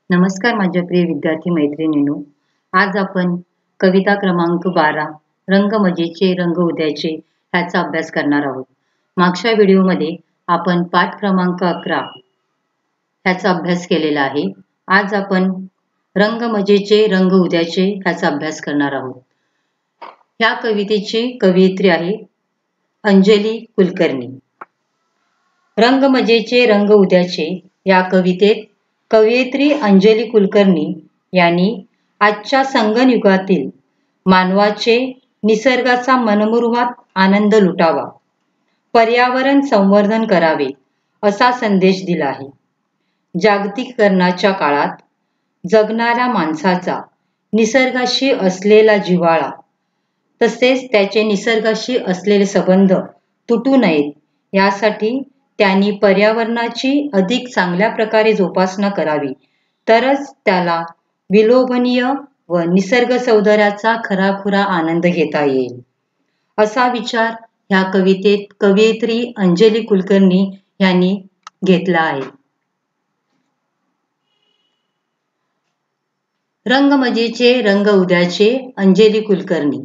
नमस्कार माझ्या प्रिय विद्यार्थी मैत्रिणींनो. आज आपण कविता क्रमांक 12 रंग मजेचे रंग उद्याचे ह्याचा अभ्यास करणार आहोत. मागच्या व्हिडिओमध्ये आपण पाठ क्रमांक 11 ह्याचा अभ्यास केलेला आहे. आज आपण रंग मजेचे रंग उद्याचे ह्याचा अभ्यास करणार आहोत. ह्या कवितेची कवयित्री आहे अंजली कुलकर्णी. रंग मजेचे रंग उद्याचे या कवितेत कवयित्री अंजली कुलकर्णी यांनी आजच्या संगणयुगातील मानवाचे निसर्गाचा मनमुरुवात आनंद लुटावा, पर्यावरण संवर्धन करावे असा संदेश दिला आहे. जागतिकीकरणाच्या काळात जगणाऱ्या माणसाचा निसर्गाशी असलेला जिव्हाळा तसेच त्याचे निसर्गाशी असलेले संबंध तुटू नयेत यासाठी त्यांनी पर्यावरणाची अधिक चांगल्या प्रकारे जोपासना करावी, तरच त्याला विलोभनीय व निसर्ग सौंदर्याचा खराखुरा आनंद घेता येईल असा विचार ह्या कवितेत कवयित्री अंजली कुलकर्णी यांनी घेतला आहे. रंग मजेचे रंग उद्याचे अंजली कुलकर्णी.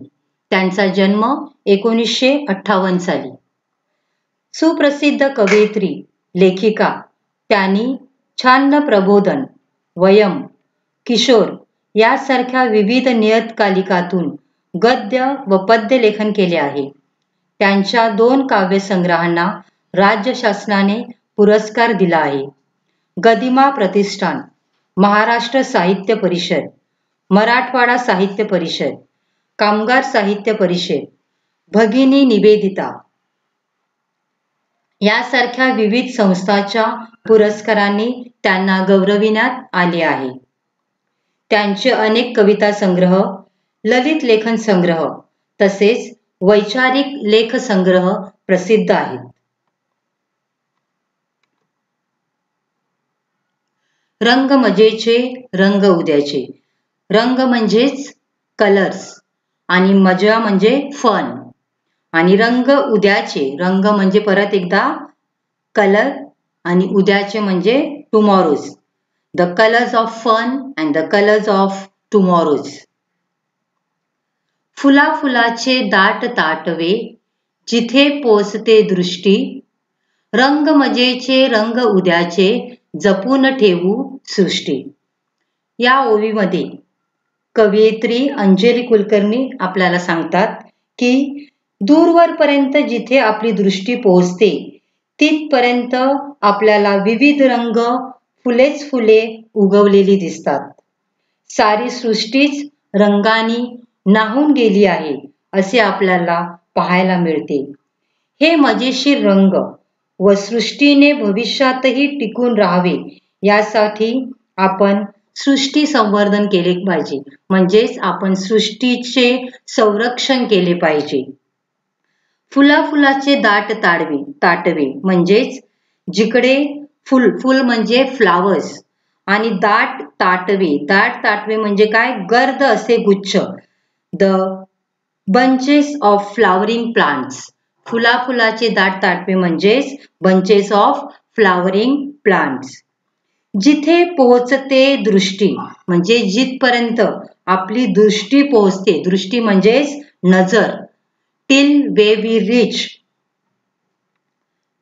त्यांचा जन्म 1958 साली. सुप्रसिद्ध कवयित्री, लेखिका. त्यांनी छान प्रबोधन, वयम, किशोर यासारख्या विविध नियतकालिकातून गद्य व पद्य लेखन केले आहे. त्यांच्या 2 काव्यसंग्रहांना राज्य शासनाने पुरस्कार दिला आहे. गदिमा प्रतिष्ठान, महाराष्ट्र साहित्य परिषद, मराठवाडा साहित्य परिषद, कामगार साहित्य परिषद, भगिनी निवेदिता यासारख्या विविध संस्थांच्या पुरस्कारांनी त्यांना गौरविण्यात आले आहे. त्यांचे अनेक कविता संग्रह, ललित लेखन संग्रह तसेच वैचारिक लेख संग्रह प्रसिद्ध आहेत. रंग मजेचे रंग उद्याचे. रंग म्हणजेच कलर्स आणि मजा म्हणजे फन आणि रंग उद्याचे. रंग म्हणजे परत एकदा कलर आणि उद्याचे म्हणजे tomorrows. The colours of fun and the colours of tomorrows. फुला फुलाचे दाट ताटवे जिथे पोचते दृष्टी, रंग मजेचे रंग उद्याचे जपून ठेवू सृष्टी. या ओवीमध्ये कवयित्री अंजली कुलकर्णी आपल्याला सांगतात की दूरवरपर्यंत जिथे आपली दृष्टी पोहोचते तिथपर्यंत आपल्याला विविध रंग, फुलेच फुले उगवलेली दिसतात. सारी सृष्टीच रंगानी न्हाऊन गेली आहे असे आपल्याला पाहायला मिळते. हे मजेशीर रंग व सृष्टीने भविष्यातही टिकून राहावे यासाठी आपण सृष्टी संवर्धन केले पाहिजे, म्हणजेच आपण सृष्टीचे संरक्षण केले पाहिजे. फुला फुलाचे दाट ताटवे म्हणजेच जिकडे फुल म्हणजे फ्लावर्स आणि दाट ताटवे म्हणजे काय, गर्द असे गुच्छ. The bunches of flowering plants. फुला फुलाचे दाट ताटवे म्हणजेच बंचेस ऑफ फ्लावरिंग प्लांट्स. जिथे पोहोचते दृष्टी म्हणजे जिथपर्यंत आपली दृष्टी पोहोचते, दृष्टी म्हणजेच नजर. Till way we reach.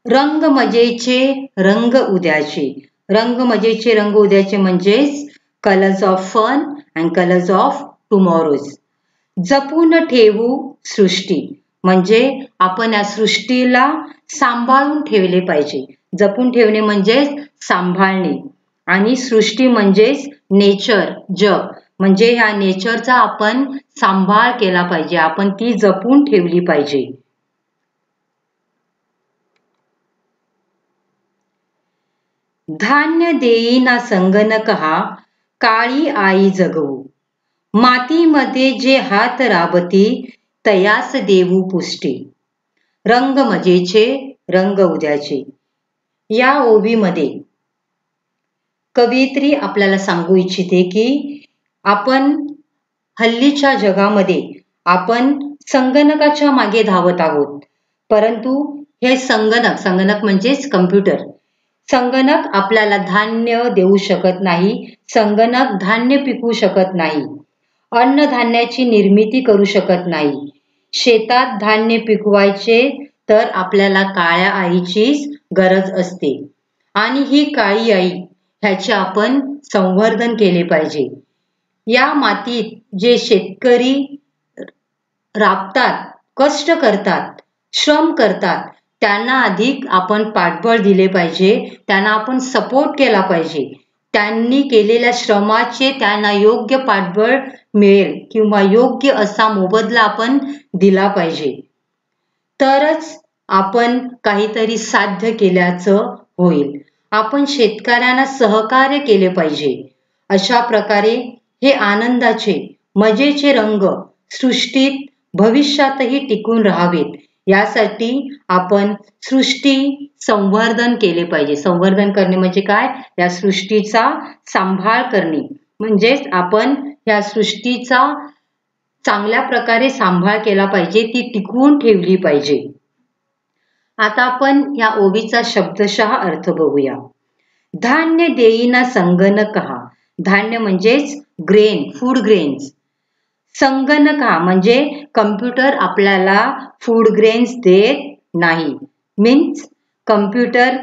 रंग मजेचे रंग उद्याचे. रंग मजेचे रंग उद्याचे म्हणजेच colours of fun and colours of tomorrows. जपून ठेवू सृष्टी म्हणजे आपण या सृष्टीला सांभाळून ठेवले पाहिजे. जपून ठेवणे म्हणजेच सांभाळणे आणि सृष्टी म्हणजेच नेचर, जग. म्हणजे ह्या नेचरचा आपण सांभाळ केला पाहिजे, आपण ती जपून ठेवली पाहिजे. धान्य देईना संगणक हा काळी आई जगवू, मातीमध्ये जे हात राबती तयास देऊ पुष्टी. रंग मजेचे रंग उद्याचे. या ओवीमध्ये कवयित्री आपल्याला सांगू इच्छिते की आपण हल्लीच्या जगामध्ये आपण संगणकाच्या मागे धावत आहोत, परंतु हे संगणक म्हणजेच कम्प्युटर, संगणक आपल्याला धान्य देऊ शकत नाही, संगणक धान्य पिकवू शकत नाही, अन्नधान्याची निर्मिती करू शकत नाही. शेतात धान्य पिकवायचे तर आपल्याला काळ्या आईचीच गरज असते आणि ही काळी आई ह्याचे आपण संवर्धन केले पाहिजे. या मातीत जे शेतकरी राबतात, कष्ट करतात, श्रम करतात, त्यांना अधिक आपण पाठबळ दिले पाहिजे, त्यांना आपण सपोर्ट केला पाहिजे. त्यांनी केलेल्या श्रमाचे त्यांना योग्य पाठबळ मिळेल किंवा योग्य असा मोबदला आपण दिला पाहिजे. तरच आपण काहीतरी साध्य केल्याचं होईल. आपण शेतकऱ्यांना सहकार्य केले पाहिजे. अशा प्रकारे हे आनंदाचे, मजेचे रंग सृष्टीत भविष्यातही टिकून राहावेत, यासाठी आपण सृष्टी संवर्धन केले पाहिजे. संवर्धन करणे म्हणजे काय? या सृष्टीचा सांभाळ करणे, म्हणजेच आपण या सृष्टीचा चांगल्या प्रकारे सांभाळ केला पाहिजे, ती टिकवून ठेवली पाहिजे. आता आपण या ओवीचा शब्दशः अर्थ बघूया. धान्य देईना संगणकहा. धान्य म्हणजेच ग्रेन, फूड ग्रेन्स. संगणकहा म्हणजे कम्प्युटर आपल्याला फूड ग्रेन्स देत नाही. Means computer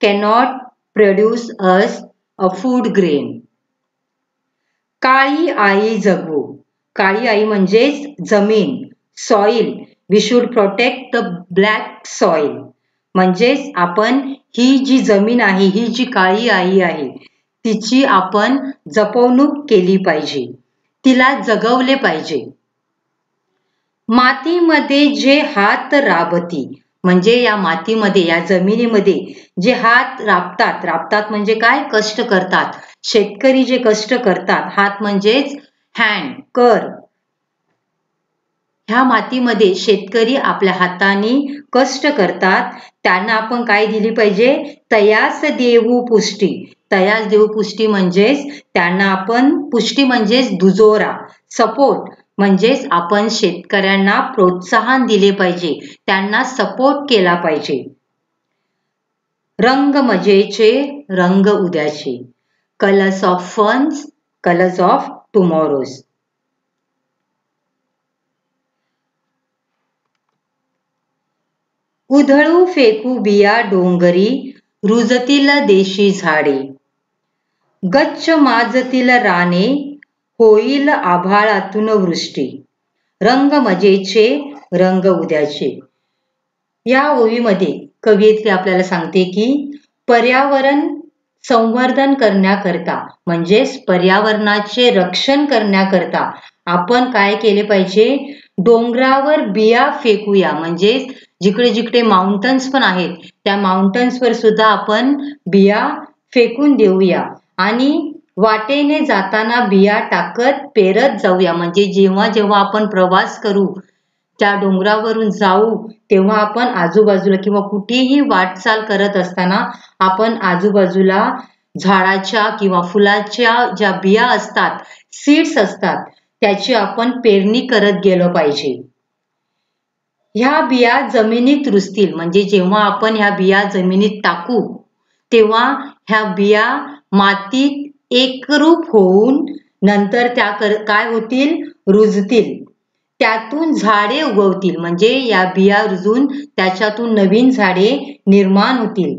cannot produce us a food grain. काळी आई जगवू. काळी आई म्हणजेच जमीन, soil. We should protect the black soil. म्हणजेच आपण ही जी जमीन आहे, ही जी काळी आई आहे, तिची आपण जपवणूक केली पाहिजे, तिला जगवले पाहिजे. मातीमध्ये जे हात राबती, म्हणजे या मातीमध्ये, या जमिनीमध्ये जे हात राबतात, राबतात म्हणजे काय? कष्ट करतात. शेतकरी जे कष्ट करतात, हात म्हणजेच हँड, कर. ह्या मातीमध्ये शेतकरी आपल्या हाताने कष्ट करतात, त्यांना आपण काय दिली पाहिजे? तयास देऊ पुष्टी. तयास देऊ पुष्टी म्हणजेच त्यांना आपण, पुष्टी म्हणजेच दुजोरा, सपोर्ट. म्हणजेच आपण शेतकऱ्यांना प्रोत्साहन दिले पाहिजे, त्यांना सपोर्ट केला पाहिजे. रंग मजेचे, रंग उद्याचे. Colours of funs, colours of tomorrows. उधळू फेकू बिया डोंगरी, रुजतील देशी झाडे. गच्च माजतील राने, होईल आभाळातून वृष्टी. रंग मजेचे, रंग उद्याचे. या ओवीमध्ये कवयित्री आपल्याला सांगते की पर्यावरण संवर्धन करण्याकरता, म्हणजेच पर्यावरणाचे रक्षण करण्याकरता आपण काय केले पाहिजे? डोंगरावर बिया फेकूया. म्हणजेच जिकडे जिकडे माउंटन्स पण आहेत, त्या माउंटन्सवर सुद्धा आपण बिया फेकून देऊया आणि वाटेने जाताना बिया टाकत पेरत जाऊया. म्हणजे जेव्हा जेव्हा आपण प्रवास करू, त्या डोंगरावरून जाऊ, तेव्हा आपण आजूबाजूला किंवा कुठेही वाटचाल करत असताना आपण आजूबाजूला झाडाच्या किंवा फुलाच्या ज्या बिया असतात, सीड्स असतात, त्याची आपण पेरणी करत गेलो पाहिजे. ह्या बिया जमिनीत रुजतील. म्हणजे जेव्हा आपण ह्या बिया जमिनीत टाकू, तेव्हा ह्या बिया मातीत एकरूप होऊन नंतर त्या काय होतील? रुजतील. त्यातून झाडे उगवतील. म्हणजे या बिया रुजून त्याच्यातून नवीन झाडे निर्माण होतील.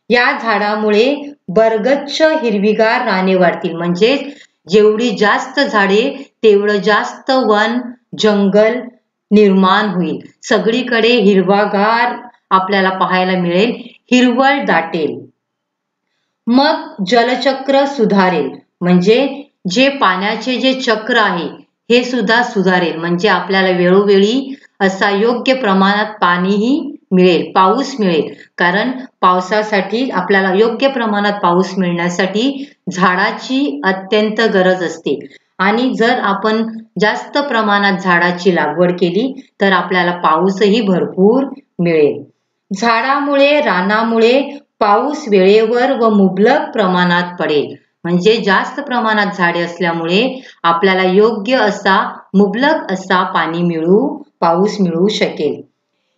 या झाडामुळे बरगच्च हिरवीगार राने वाढतील. म्हणजे जेवढी जास्त झाडे, तेवढं जास्त वन, जंगल निर्माण होईल. सगळीकडे हिरवागार आपल्याला पाहायला मिळेल, हिरवळ दाटेल. मग जलचक्र सुधारेल. म्हणजे जे पाण्याचे जे चक्र आहे, हे सुद्धा सुधारेल. म्हणजे आपल्याला वेळोवेळी असा योग्य प्रमाणात पाणीही मिळेल, पाऊस मिळेल. कारण पावसासाठी आपल्याला योग्य प्रमाणात पाऊस मिळण्यासाठी झाडाची अत्यंत गरज असते. आणि जर आपण जास्त प्रमाणात झाडाची लागवड केली, तर आपल्याला पाऊसही भरपूर मिळेल. झाडामुळे, रानामुळे पाऊस वेळेवर व मुबलक प्रमाणात पडेल. म्हणजे जास्त प्रमाणात झाडे असल्यामुळे आपल्याला योग्य असा, मुबलक असा पाऊस मिळू शकेल.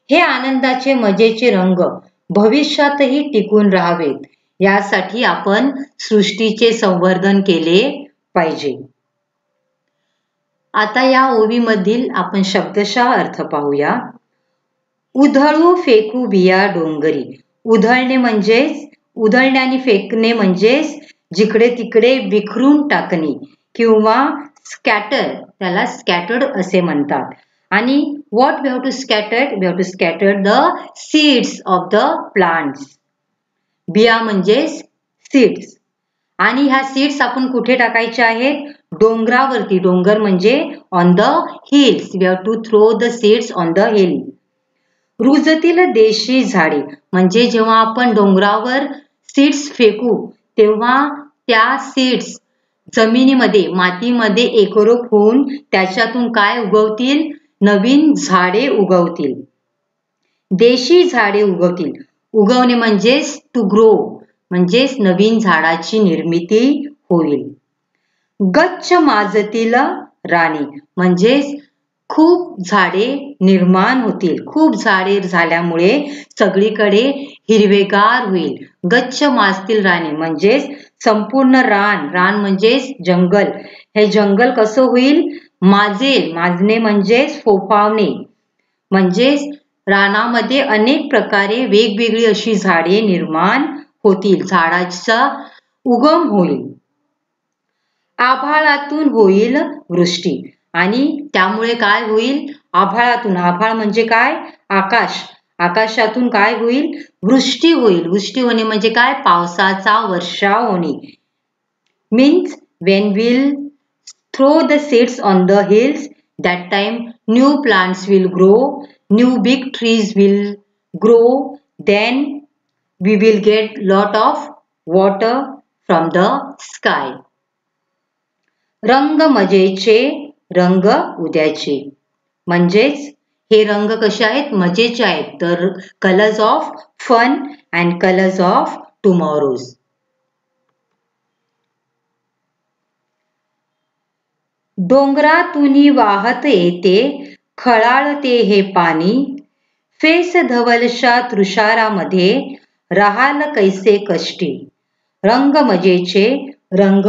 हे आनंदाचे, मजेचे रंग भविष्यातही टिकून राहावेत, यासाठी आपण सृष्टीचे संवर्धन केले पाहिजे. आता या ओवीमधील आपण शब्दशः अर्थ पाहूया. उधळू फेकू बिया डोंगरी. उधळणे म्हणजेच उधळणे आणि फेकणे म्हणजेच जिकडे तिकडे विखरून टाकणे किंवा स्कॅटर, त्याला स्कॅटर्ड असे म्हणतात. आणि what we have to scatter the seeds of the plants. बिया म्हणजेच सीड्स. आणि ह्या सीड्स आपण कुठे टाकायच्या आहेत? डोंगरावरती. डोंगर म्हणजे on the hills. We have to throw the seeds on the hill. रुजतील देशी झाडे म्हणजे जेव्हा आपण डोंगरावर सीड्स फेकू तेव्हा त्या सीड्स जमिनीमध्ये, मातीमध्ये एकरूप होऊन त्याच्यातून काय उगवतील? नवीन झाडे उगवतील. देशी झाडे उगवतील. उगवणे म्हणजेच टू ग्रो, म्हणजेच नवीन झाडाची निर्मिती होईल. गच्च माजतील राने म्हणजेच खूप झाडे निर्माण होतील. खूप झाडे झाल्यामुळे सगळीकडे हिरवेगार होईल. गच्च माजतील राने म्हणजेच संपूर्ण रान. रान म्हणजेच जंगल. हे जंगल कसं होईल? माजेल. माजणे म्हणजेच फोफावणे. म्हणजेच रानामध्ये अनेक प्रकारे वेगवेगळी अशी झाडे निर्माण होतील. झाडाचा उगम होईल. आभाळातून होईल वृष्टी. आणि त्यामुळे काय होईल? आभाळातून. आभाळ म्हणजे काय? आकाश. आकाशातून काय होईल? वृष्टी होईल. वृष्टी होणे म्हणजे काय? पावसाचा वर्षाव होणे. Means when we'll throw the seeds on the hills, that time new plants will grow, new big trees will grow, then we will get lot of water from the sky. रंग मजेचे, रंग उद्याचे. म्हणजेच हे रंग कसे आहेत? मजेचे आहेत. तर colours of fun and colours of tomorrows. डोंगरातून वाहत येते खळाळते हे पाणी, फेस धवलशा तुषारामध्ये राहाल कैसे कष्टी. रंग मजेचे, रंग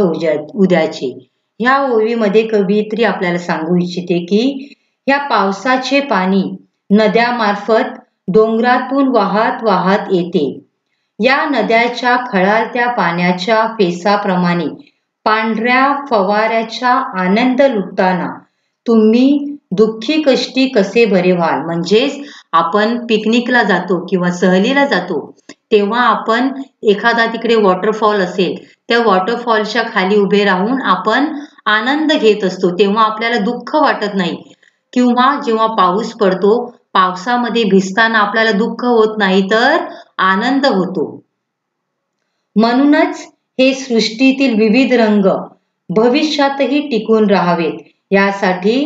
उद्याचे. ह्या ओवीमध्ये कवयित्री आपल्याला सांगू इच्छिते की ह्या पावसाचे पाणी नद्यामार्फत डोंगरातून वाहत वाहत येते. या नद्याच्या खळाळत्या पाण्याच्या फेसाप्रमाणे पांढऱ्या फवाऱ्याचा आनंद लुटताना तुम्ही दुःखी कष्टी कसे बरे व्हाल. म्हणजेच आपण पिकनिकला जातो किंवा सहलीला जातो तेव्हा आपण एखादा तिकडे वॉटरफॉल असेल, त्या वॉटरफॉलच्या खाली उभे राहून आपण आनंद घेत असतो. तेव्हा आपल्याला दुःख वाटत नाही. किंवा जेव्हा पाऊस पडतो, पावसामध्ये भिजताना आपल्याला दुःख होत नाही तर आनंद होतो. म्हणूनच हे सृष्टीतील विविध रंग भविष्यातही टिकून राहावेत यासाठी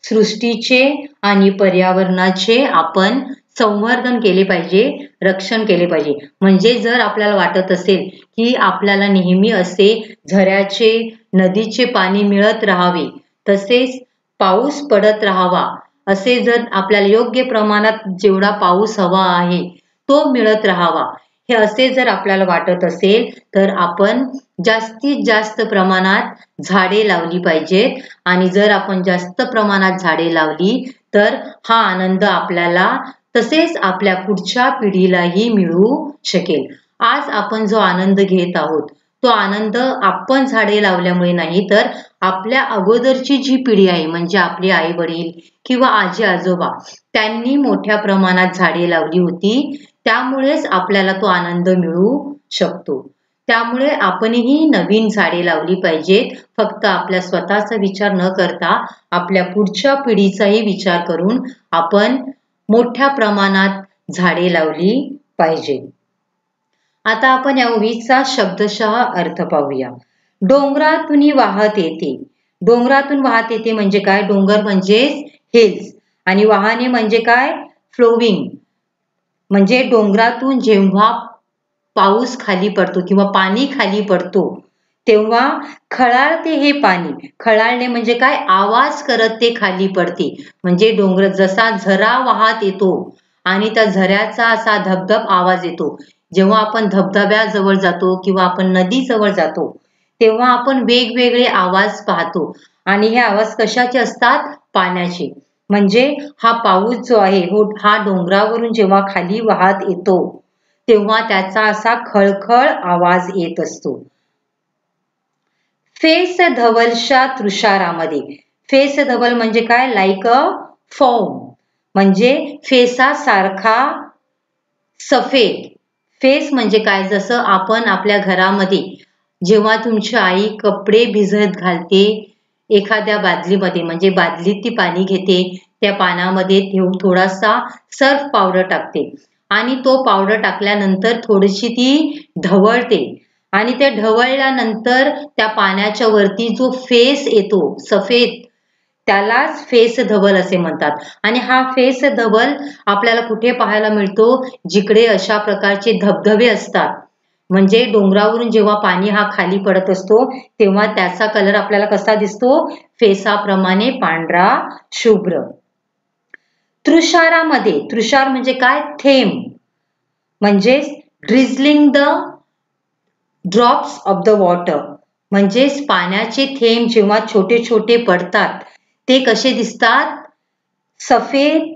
सृष्टीचे आणि पर्यावरणाचे आपण संवर्धन केले पाहिजे, रक्षण केले पाहिजे. म्हणजे जर आपल्याला वाटत असेल की आपल्याला नेहमी असे झऱ्याचे, नदीचे पाणी मिळत राहावे, तसेच पाऊस पडत राहावा, असे जर आपल्याला योग्य प्रमाणात जेवढा पाऊस हवा आहे तो मिळत राहावा, हे असे जर आपल्याला वाटत असेल तर आपण जास्तीत जास्त प्रमाणात झाडे लावली पाहिजेत. आणि जर आपण जास्त प्रमाणात झाडे लावली तर हा आनंद आपल्याला तसेच आपल्या पुढच्या पिढीलाही मिळू शकेल. आज आपण जो आनंद घेत आहोत तो आनंद आपण झाडे लावल्यामुळे नाही तर आपल्या अगोदरची जी पिढी आहे म्हणजे आपले आई वडील किंवा आजी आजोबा त्यांनी मोठ्या प्रमाणात झाडे लावली होती, त्यामुळेच आपल्याला तो आनंद मिळू शकतो. त्यामुळे आपणही नवीन झाडे लावली पाहिजेत. फक्त आपल्या स्वतःचा विचार न करता आपल्या पुढच्या पिढीचाही विचार करून आपण मोठ्या प्रमाणात झाडे लावली पाहिजे. आता आपण या ओवीचा शब्दशः अर्थ पाहूया. डोंगरातून वाहत येते. डोंगरातून वाहत येते म्हणजे काय? डोंगर म्हणजेच हिल्स आणि वाहने म्हणजे काय? फ्लोविंग. म्हणजे डोंगरातून जेव्हा पाऊस खाली पडतो किंवा पाणी खाली पडतो तेव्हा खळाळते हे पाणी. खळाळणे म्हणजे काय? आवाज करत ते खाली पडते. म्हणजे डोंगर जसा झरा वाहत येतो आणि त्या झऱ्याचा असा धबधब आवाज येतो, जेव्हा आपण धबधब्याजवळ जातो किंवा आपण नदीजवळ जातो तेव्हा आपण वेगवेगळे आवाज पाहतो आणि हे आवाज कशाचे असतात? पाण्याचे. म्हणजे हा पाऊस जो आहे हा डोंगरावरून जेव्हा खाली वाहत येतो तेव्हा त्याचा असा खळखळ आवाज येत असतो. फेस धवलशा तुषारामध्ये. फेस धवल म्हणजे काय? लाईक अ फॉर्म, म्हणजे फेसासारखा सफेद. फेस म्हणजे काय? जसं आपण आपल्या घरामध्ये जेव्हा तुमची आई कपडे भिजत घालते एखाद्या बादलीमध्ये, म्हणजे बादलीत ती पाणी घेते, त्या पाण्यामध्ये थोडासा सर्फ पावडर टाकते आणि तो पावडर टाकल्यानंतर थोडीशी ती ढवळते आणि ते ढवळल्यानंतर त्या पाण्याच्या वरती जो फेस येतो सफेद, त्यालाच फेस धवल असे म्हणतात. आणि हा फेस धवल आपल्याला कुठे पाहायला मिळतो? जिकडे अशा प्रकारचे धबधबे असतात. म्हणजे डोंगरावरून जेव्हा पाणी हा खाली पडत असतो तेव्हा त्याचा कलर आपल्याला कसा दिसतो? फेसाप्रमाणे पांढरा शुभ्र. तुषारामध्ये. तुषार म्हणजे काय? थेंब, म्हणजे drizzling the drops of the water, म्हणजे पाण्याचे थेंब जेव्हा छोटे छोटे पडतात ते कसे दिसतात? सफेद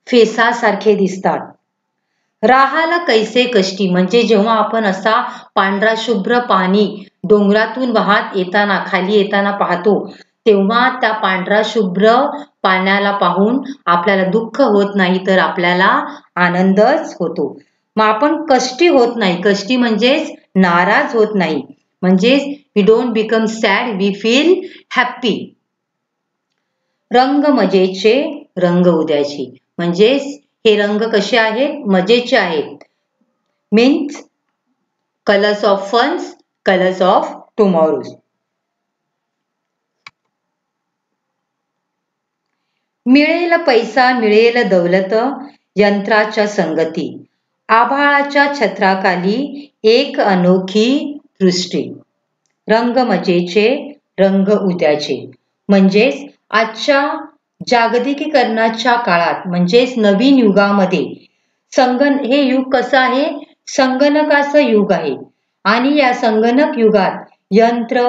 फेसासारखे दिसतात. राहाला कैसे कष्टी, म्हणजे जेव्हा आपण असा पांढरा शुभ्र पाणी डोंगरातून वाहत येताना खाली येताना पाहतो तेव्हा त्या पांढरा शुभ्र पाण्याला पाहून आपल्याला दुःख होत नाही तर आपल्याला आनंदच होतो. मग आपण कष्टी होत नाही. कष्टी म्हणजेच नाराज होत नाही, म्हणजेच we don't become sad, we feel happy. रंग मजेचे, रंग उद्याचे, म्हणजेच हे रंग कसे आहेत? मजेचे आहेत. Means colours of funs, colours of tomorrows. मिळेल पैसा, मिळेल दौलत, यंत्राच्या संगती, आभाळाच्या छत्राखाली एक अनोखी दृष्टी. रंग मजेचे, रंग उद्याचे, म्हणजेच आजच्या जागतिकीकरणाच्या काळात, म्हणजेच नवीन युगामध्ये हे युग कसं आहे? संगणकाचं युग आहे आणि या संगणक युगात यंत्र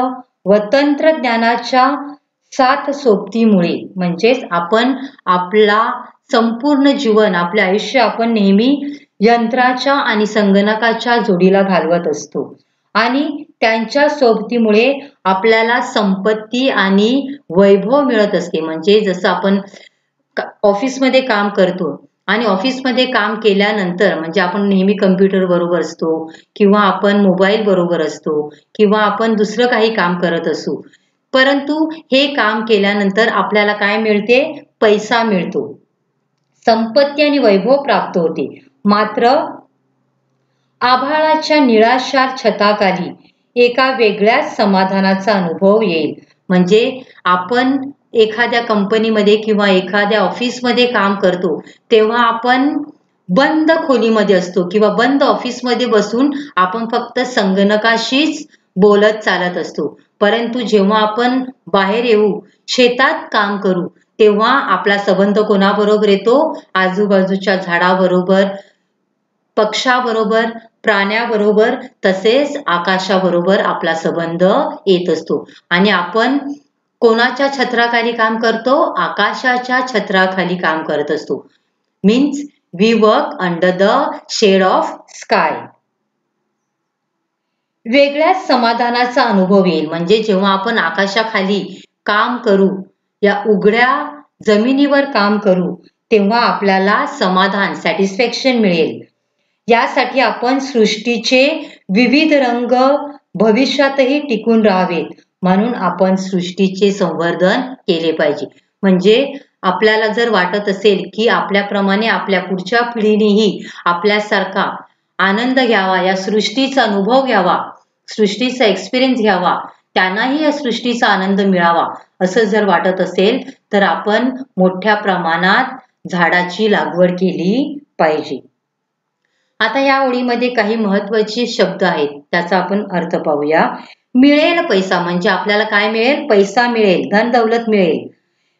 व तंत्रज्ञानाच्या साथ सोबतीमुळे, म्हणजेच आपण आपला संपूर्ण जीवन, आपले आयुष्य आपण नेहमी यंत्राच्या आणि संगणकाच्या जोडीला घालवत असतो आणि त्यांच्या सोबतीमुळे आपल्याला संपत्ती आणि वैभव मिळत असते. म्हणजे जसं आपण ऑफिसमध्ये काम करतो आणि ऑफिसमध्ये काम केल्यानंतर म्हणजे आपण नेहमी कम्प्युटर बरोबर असतो किंवा आपण मोबाईल बरोबर असतो किंवा आपण दुसरं काही काम करत असू, परंतु हे काम केल्यानंतर आपल्याला काय मिळते? पैसा मिळतो, संपत्ती आणि वैभव प्राप्त होते. मात्र आभाळाच्या निळाशार छताखाली एका वेगळ्याच समाधानाचा अनुभव येईल. म्हणजे आपण एखाद्या कंपनीमध्ये किंवा एखाद्या ऑफिसमध्ये काम करतो तेव्हा आपण बंद खोलीमध्ये असतो किंवा बंद ऑफिसमध्ये बसून आपण फक्त संगणकाशीच बोलत चालत असतो. परंतु जेव्हा आपण बाहेर येऊ, शेतात काम करू, तेव्हा आपला संबंध कोणाबरोबर येतो? आजूबाजूच्या झाडाबरोबर, पक्षाबरोबर, प्राण्याबरोबर, तसेच आकाशाबरोबर आपला संबंध येत असतो. आणि आपण कोणाच्या छत्राखाली काम करतो? आकाशाच्या छत्राखाली काम करत असतो. Means we work under the shade of sky. वेगळ्याच समाधानाचा अनुभव येईल. म्हणजे जेव्हा आपण आकाशाखाली काम करू, या उघड्या जमिनीवर काम करू, तेव्हा आपल्याला समाधान, सॅटिस्फॅक्शन मिळेल. यासाठी आपण सृष्टीचे विविध रंग भविष्यातही टिकून राहावेत, म्हणून आपण सृष्टीचे संवर्धन केले पाहिजे. म्हणजे आपल्याला जर वाटत असेल की आपल्याप्रमाणे आपल्या पुढच्या पिढीनेही आपल्यासारखा आनंद घ्यावा, या सृष्टीचा अनुभव घ्यावा, सृष्टीचा एक्सपिरियन्स घ्यावा, त्यांनाही या सृष्टीचा आनंद मिळावा, असं जर वाटत असेल तर आपण मोठ्या प्रमाणात झाडाची लागवड केली पाहिजे. आता या ओळीमध्ये काही महत्त्वाचे शब्द आहेत, त्याचा आपण अर्थ पाहूया. मिळेल पैसा, म्हणजे आपल्याला काय मिळेल? पैसा मिळेल, धन दौलत मिळेल.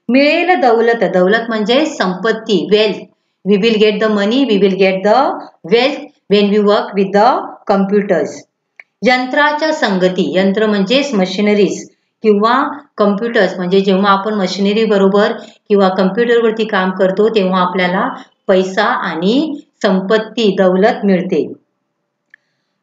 मिळेल दौलत, दौलत म्हणजे संपत्ती, wealth. We will get the money, we will get the wealth when we work with the computers. यंत्राच्या संगती, यंत्र म्हणजेच मशिनरीज किंवा कम्प्युटर्स, म्हणजे जेव्हा आपण मशिनरी बरोबर किंवा कम्प्युटरवरती काम करतो तेव्हा आपल्याला पैसा आणि संपत्ती, दौलत मिळते.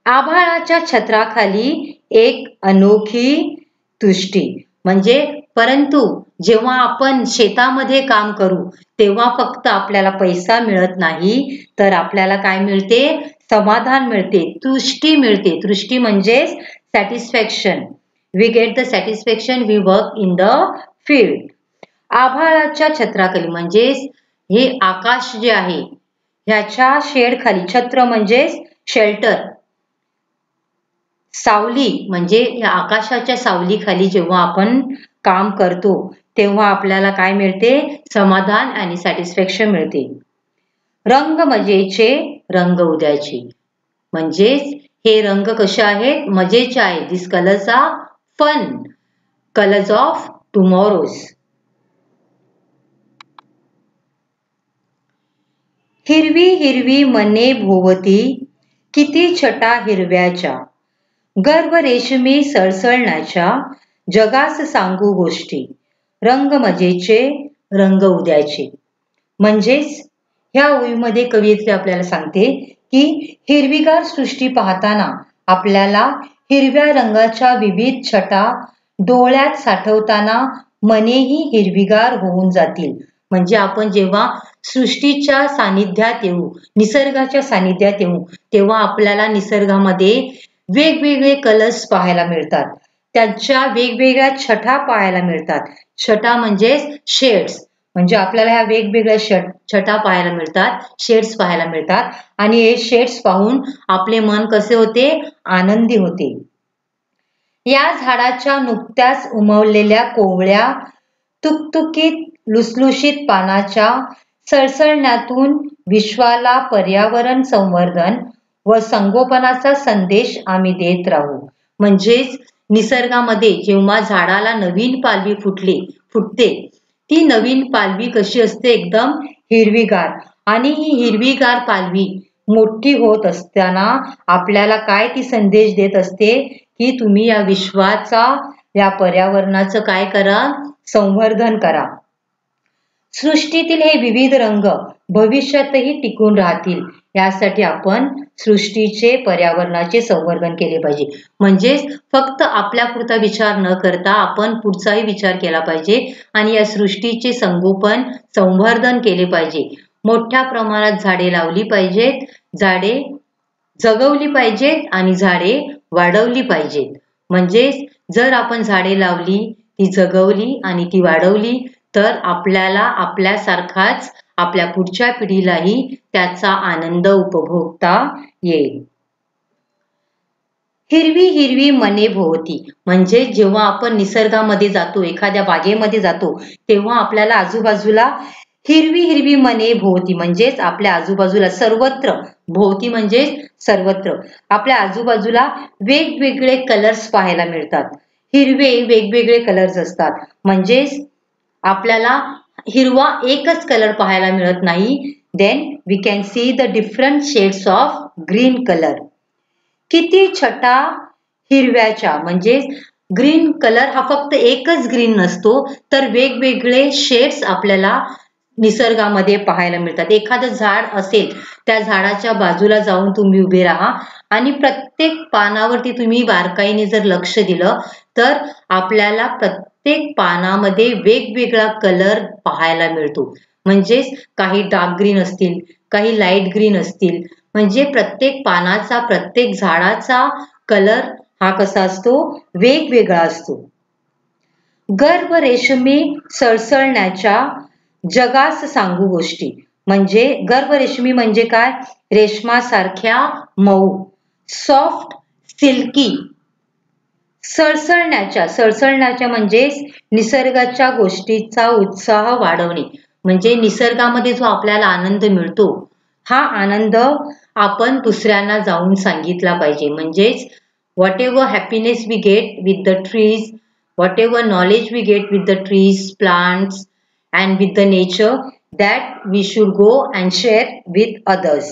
आभाळाच्या छत्राखाली एक अनोखी तुष्टी, म्हणजे परंतु जेव्हा आपण शेतामध्ये काम करू तेव्हा फक्त आपल्याला पैसा मिळत नाही, तर आपल्याला काय मिळते? समाधान मिळते, तुष्टी मिळते. तुष्टी म्हणजे satisfaction. We get the satisfaction we work in the field. आभाळाच्या छत्राखाली म्हणजे हे आकाश जे आहे ह्याच्या शेड खाली, छत्र म्हणजे शेल्टर, सावली, म्हणजे या आकाशाच्या सावलीखाली जेव्हा आपण काम करतो तेव्हा आपल्याला काय मिळते? समाधान आणि सॅटिस्फॅक्शन मिळते. रंग मजेचे, रंग उद्याचे, म्हणजेच हे रंग कसे आहेत? मजेचे आहेत. This colours are fun, colours of tomorrows. हिरवी हिरवी मने भोवती, किती छटा हिरव्याच्या, गर्व रेशमी सळसळण्याच्या, जगास सांगू गोष्टी, रंग मजेचे, रंग उद्याचे. म्हणजेच ह्या ओळीमध्ये कवयित्री आपल्याला सांगते की हिरवीगार सृष्टी पाहताना आपल्याला हिरव्या रंगाच्या विविध छटा डोळ्यात साठवताना मनेही हिरवीगार होऊन जातील. म्हणजे आपण जेव्हा सृष्टीच्या सानिध्यात येऊ, निसर्गाच्या सानिध्यात येऊ, तेव्हा आपल्याला निसर्गामध्ये वेगवेगळे कलर्स पाहायला मिळतात, त्यांच्या वेगवेगळ्या छटा पाहायला मिळतात. छटा म्हणजे शेड्स, म्हणजे आपल्याला ह्या वेगवेगळ्या छटा पाहायला मिळतात, शेड्स पाहायला मिळतात. आणि हे शेड्स पाहून आपले मन कसे होते? आनंदी होते. या झाडाच्या नुकत्याच उमललेल्या कोवळ्या तुकतुकीत लुसलुशीत पानाच्या सळसळण्यातून विश्वाला पर्यावरण संवर्धन व संगोपनाचा संदेश आम्ही देत राहू. म्हणजेच निसर्गामध्ये जेव्हा झाडाला नवीन पालवी फुटते, ती नवीन पालवी कशी असते? एकदम हिरवीगार. आणि ही हिरवीगार पालवी मोठी होत असताना आपल्याला काय ती संदेश देत असते की तुम्ही या विश्वाचा, या पर्यावरणाचं काय करा? संवर्धन करा. सृष्टीतील हे विविध रंग भविष्यातही टिकून राहतील, यासाठी आपण सृष्टीचे, पर्यावरणाचे संवर्धन केले पाहिजे. म्हणजेच फक्त आपल्यापुरता विचार न करता आपण पुढचाही विचार केला पाहिजे आणि या सृष्टीचे संगोपन, संवर्धन केले पाहिजे. मोठ्या प्रमाणात झाडे लावली पाहिजेत, झाडे जगवली पाहिजेत आणि झाडे वाढवली पाहिजेत. म्हणजेच जर आपण झाडे लावली, ती जगवली आणि ती वाढवली तर आपल्याला आपल्यासारखाच आपल्या पुढच्या पिढीलाही त्याचा आनंद उपभोगता येईल. हिरवी हिरवी मने भोवती, म्हणजे जेव्हा आपण निसर्गामध्ये जातो, एखाद्या बागेमध्ये जातो, तेव्हा आपल्याला आजूबाजूला हिरवी हिरवी मने भोवती, म्हणजेच आपल्या आजूबाजूला सर्वत्र, भोवती म्हणजे सर्वत्र, आपल्या आजूबाजूला वेगवेगळे कलर्स पाहायला मिळतात. हिरवे वेगवेगळे कलर्स असतात. म्हणजेच आपल्याला हिरवा एकच कलर पाहायला मिळत नाही. Then we can see the different shades of green colour. किती छटा हिरव्याच्या, म्हणजे ग्रीन कलर हा फक्त एकच ग्रीन नसतो, तर वेगवेगळे शेड्स आपल्याला निसर्गामध्ये पाहायला मिळतात. एखादं झाड असेल, त्या झाडाच्या बाजूला जाऊन तुम्ही उभे राहा आणि प्रत्येक पानावरती तुम्ही बारकाईने जर लक्ष दिलं तर आपल्याला प्रत्येक पानामध्ये वेगवेगळा कलर पाहायला मिळतो. म्हणजेच काही डार्क ग्रीन असतील, काही लाईट ग्रीन असतील, म्हणजे प्रत्येक पानाचा, प्रत्येक झाडाचा कलर हा कसा असतो? वेगवेगळा असतो. गर्भ रेशमी सळसळण्याच्या, जगास सांगू गोष्टी, म्हणजे गर्भ रेशमी म्हणजे काय? रेशमासारख्या मऊ, सॉफ्ट, सिल्की. सळसळण्याच्या, सळसळण्याच्या म्हणजे निसर्गाच्या गोष्टीचा उत्साह वाढवणे. म्हणजे निसर्गामध्ये जो आपल्याला आनंद मिळतो, हा आनंद आपण दुसऱ्यांना जाऊन सांगितला पाहिजे. म्हणजेच whatever happiness we get with the trees, whatever knowledge we get with the trees, plants and with the nature, that we should go and share with others.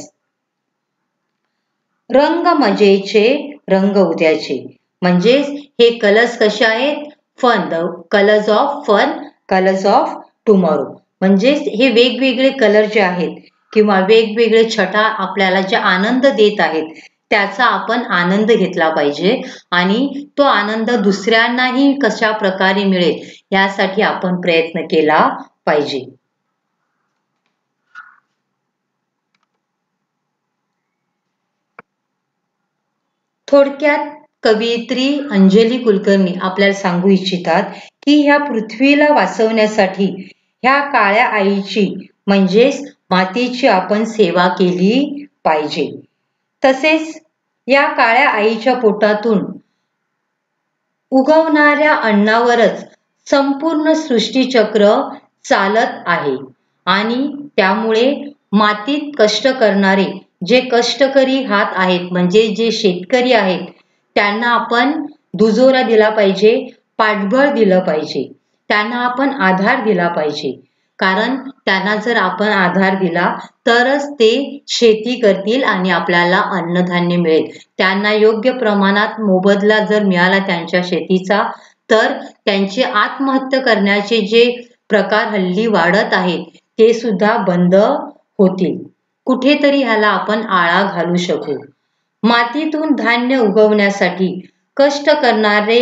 रंग मजेचे रंग उद्याचे, म्हणजेच हे कलर्स कसे आहेत? Fun, the colours of fun, colours of tomorrow. म्हणजेच हे वेगवेगळे कलर जे आहेत किंवा वेगवेगळे छटा आपल्याला जे आनंद देत आहेत त्याचा आपण आनंद घेतला पाहिजे आणि तो आनंद दुसऱ्यांनाही कशा प्रकारे मिळेल यासाठी आपण प्रयत्न केला पाहिजे. थोडक्यात कवयित्री अंजली कुलकर्णी आपल्याला सांगू इच्छितात की ह्या पृथ्वीला वाचवण्यासाठी ह्या काळ्या आईची म्हणजेच मातेची आपण सेवा केली पाहिजे. तसेच या काळ्या आईच्या पोटातून उगवणाऱ्या अन्नावरच संपूर्ण सृष्टीचक्र चालत आहे आणि त्यामुळे मातीत कष्ट करणारे जे कष्टकरी हात आहेत म्हणजे जे शेतकरी आहेत त्यांना आपण दुजोरा दिला पाहिजे, पाठबळ दिलं पाहिजे, त्यांना आपण आधार दिला पाहिजे. कारण त्यांना जर आपण आधार दिला तरच ते शेती करतील आणि आपल्याला अन्नधान्य मिळेल. त्यांना योग्य प्रमाणात मोबदला जर मिळाला त्यांच्या शेतीचा तर त्यांचे आत्महत्या करण्याचे जे प्रकार हल्ली वाढत आहेत ते सुद्धा बंद होतील. कुठेतरी ह्याला आपण आळा घालू शकू. मातीतून धान्य उगवण्यासाठी कष्ट करणारे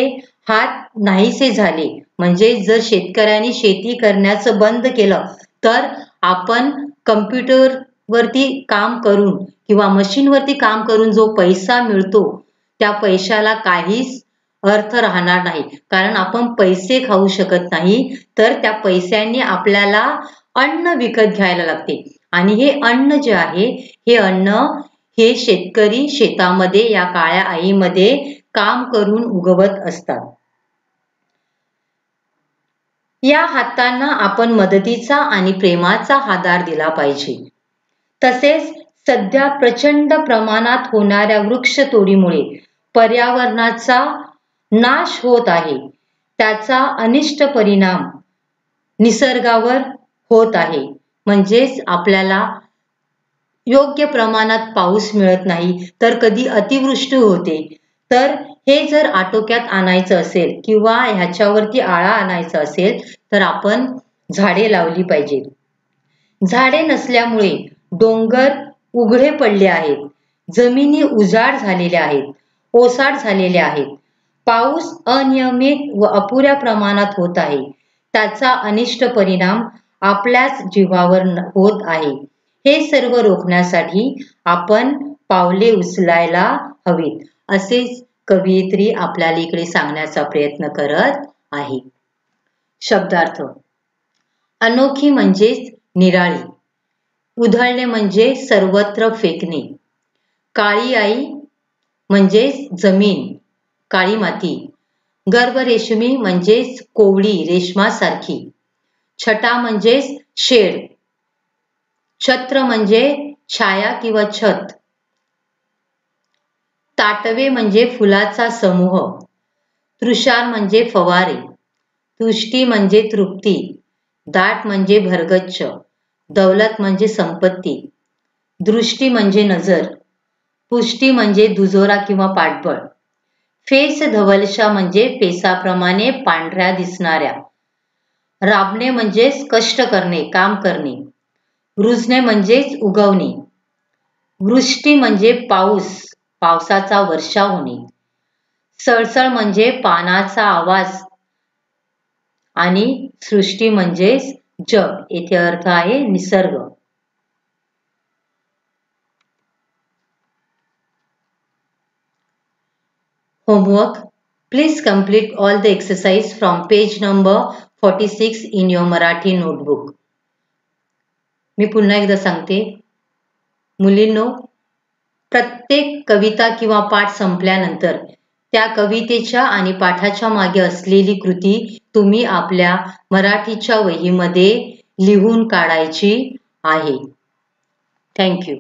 हात नाहीसे झाले म्हणजे जर शेतकऱ्यांनी शेती करण्याचं बंद केलं तर आपण कम्प्युटरवरती काम करून किंवा मशीनवरती काम करून जो पैसा मिळतो त्या पैशाला काहीच अर्थ राहणार नाही. कारण आपण पैसे खाऊ शकत नाही तर त्या पैशांनी आपल्याला अन्न विकत घ्यायला लागते आणि हे अन्न जे आहे हे अन्न हे शेतकरी शेतामध्ये या काळ्या आईमध्ये काम करून उगवत असतात. या हातांना आपण मदतीचा आणि प्रेमाचा हादर दिला पाहिजे. तसेच सध्या प्रचंड प्रमाणात होणाऱ्या वृक्षतोडीमुळे पर्यावरणाचा नाश होत आहे. त्याचा अनिष्ट परिणाम निसर्गावर होत आहे. म्हणजेच आपल्याला योग्य प्रमाणात पाऊस मिळत नाही तर कधी अतिवृष्टी होते. तर हे जर आटोक्यात आणायचं असेल किंवा ह्याच्यावरती आळा आणायचा असेल तर आपण झाडे लावली पाहिजेत. झाडे नसल्यामुळे डोंगर उघडे पडले आहेत, जमिनी उजाड झालेल्या आहेत, ओसाड झालेल्या आहेत, पाऊस अनियमित व अपुऱ्या प्रमाणात होत आहे. त्याचा अनिष्ट परिणाम आपल्याच जीवावर होत आहे. हे सर्व रोखण्यासाठी आपण पावले उचलायला हवीत असेच कवयित्री आपल्याला इकडे सांगण्याचा प्रयत्न करत आहे. शब्दार्थ: अनोखी म्हणजेच निराळी, उधळणे म्हणजे सर्वत्र फेकणे, काळी आई म्हणजेच जमीन, काळी माती, गर्भरेशमी म्हणजेच कोवळी रेशमासारखी, छटा म्हणजेच शेड, छत्र म्हणजे छाया किंवा छत, ताटवे म्हणजे फुलाचा समूह, तृषार म्हणजे फवारे, तुष्टी म्हणजे तृप्ती, दाट म्हणजे भरगच्च, दौलत म्हणजे संपत्ती, दृष्टी म्हणजे नजर, पुष्टी म्हणजे दुजोरा किंवा पाठबळ, फेस धवलशा म्हणजे फेसाप्रमाणे पांढऱ्या दिसणाऱ्या, राबणे म्हणजेच कष्ट करणे, काम करणे, रुजणे म्हणजेच उगवणे, वृष्टी म्हणजे पाऊस, पावसाचा वर्षाव होणे, सळसळ म्हणजे पानाचा आवाज आणि सृष्टी म्हणजेच जग. येथे अर्थ आहे निसर्ग. Homework: please complete all the exercise from page number 46 in your Marathi notebook. मी पुन्हा एकदा सांगते, मुलींनो, प्रत्येक कविता किंवा पाठ संपल्यानंतर त्या कवितेच्या आणि पाठाच्या मागे असलेली कृती तुम्ही आपल्या मराठीच्या वहीमध्ये लिहून काढायची आहे. Thank you.